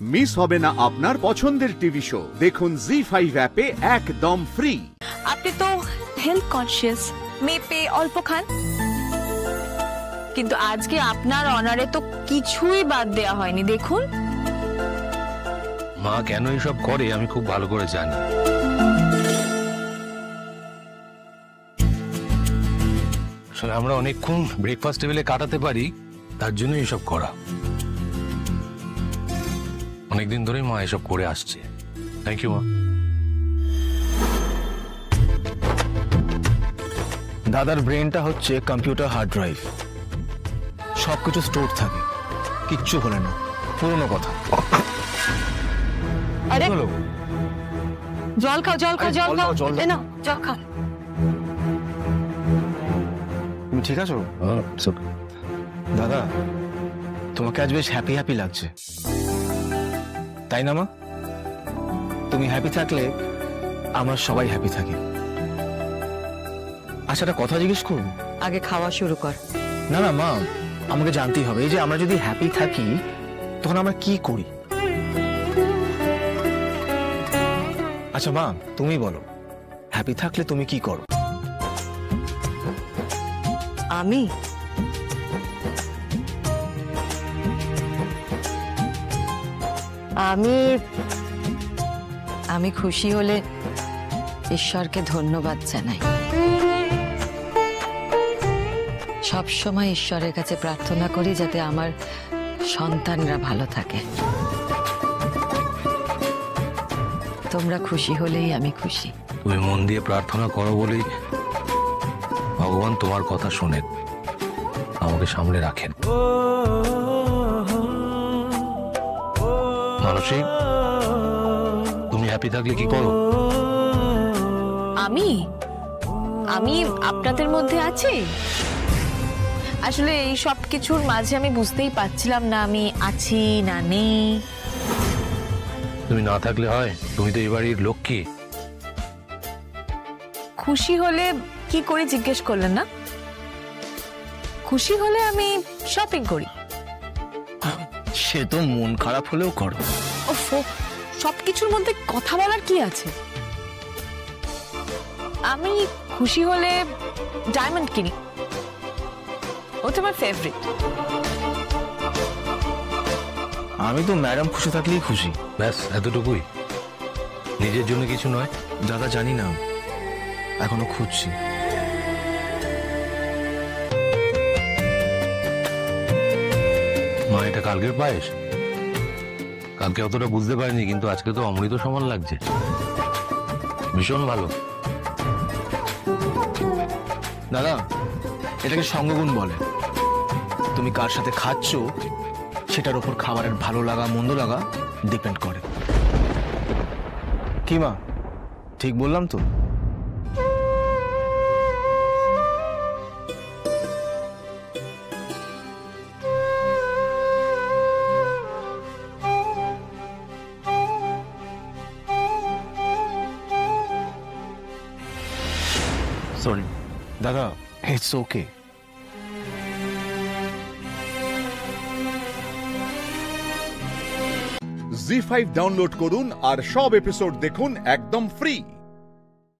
Miss হবে না আপনার পছন্দের টিভি শো। দেখুন জি5 অ্যাপে একদম ফ্রি। আপনি তো হেলথ কনসিয়াস, মেয়ে পেয়ে অল্প খান, কিন্তু আজকে আপনার অনারে তো কিছুই বাদ দেয়া হয়নি। দেখুন মা কেন এসব করে আমি খুব ভালো করে জানি। আসলে আমরা অনেকক্ষণ ব্রেকফাস্ট টেবিলে কাটাতে পারি, তার জন্য এসব করা। অনেকদিন ধরেই মা এসব করে আসছে। থ্যাংক ইউ মা। দাদার ব্রেনটা হচ্ছে কম্পিউটার হার্ড ড্রাইভ, সবকিছু স্টোর থাকে, কিচ্ছু হলে না, পুরনো কথা। আরে জল খাও, জল খাও, জল খাও, এই নাও জল খাও। তুমি ঠিক আছো? দাদা তোমাকে আজ বেশ হ্যাপি হ্যাপি লাগছে, তাই না মা? তুমি হ্যাপি থাকলে আমরা সবাই হ্যাপি থাকি। আচ্ছা একটা কথা জিজ্ঞেস করবো? আগে খাওয়া শুরু কর। না না মা, আমাকে জানতেই হবে, এই যে আমরা যদি হ্যাপি থাকি তখন আমরা কি করি? আচ্ছা মা তুমি বলো, হ্যাপি থাকলে তুমি কি করো? আমি আমি আমি খুশি হলে ঈশ্বরকে ধন্যবাদ জানাই। সব সময় ঈশ্বরের কাছে প্রার্থনা করি যাতে আমার সন্তানরা ভালো থাকে। তোমরা খুশি হলেই আমি খুশি। তুমি মন দিয়ে প্রার্থনা করো বলেই ভগবান তোমার কথা শোনেন, আমাকে সামলে রাখেন। মানসী, তুমি হ্যাপি থাকলে কি করো? আমি আমি আপনাদের মধ্যে আছি। আসলে এই সব কিছুর মাঝে আমি বুঝতেই পারছিলাম না আমি আছি না নেই। তুমি না থাকলে হয়? তুমি তো এই বাড়ির লক্ষ্মী। খুশি হলে কি করে জিজ্ঞেস করলেন না? খুশি হলে আমি শপিং করি। সে তো মন খারাপ হলেও করো। ওফো, সবকিছুর মধ্যে কথা বলার কি আছে? আমি খুশি হলে ডায়মন্ড কিনি, ওটা আমার ফেভারিট। আমি তো ম্যাডাম খুশি থাকলেই খুশি। ব্যাস এতটুকুই, নিজের জন্য কিছু নয়। দাদা জানি না, এখনো খুঁজছি। মা এটা কালকের পায়েস? কালকে অতটা বুঝতে পারিনি, কিন্তু আজকে তো অমৃত সমান লাগছে, ভীষণ ভালো। দাদা এটাকে সঙ্গগুণ বলে। তুমি কার সাথে খাচ্ছ সেটার উপর খাবারের ভালো লাগা মন্দ লাগা ডিপেন্ড করে। কি মা, ঠিক বললাম তো? সরি দাদা, ইটস ওকে। জি5 ডাউনলোড করুন আর সব এপিসোড দেখুন একদম ফ্রি।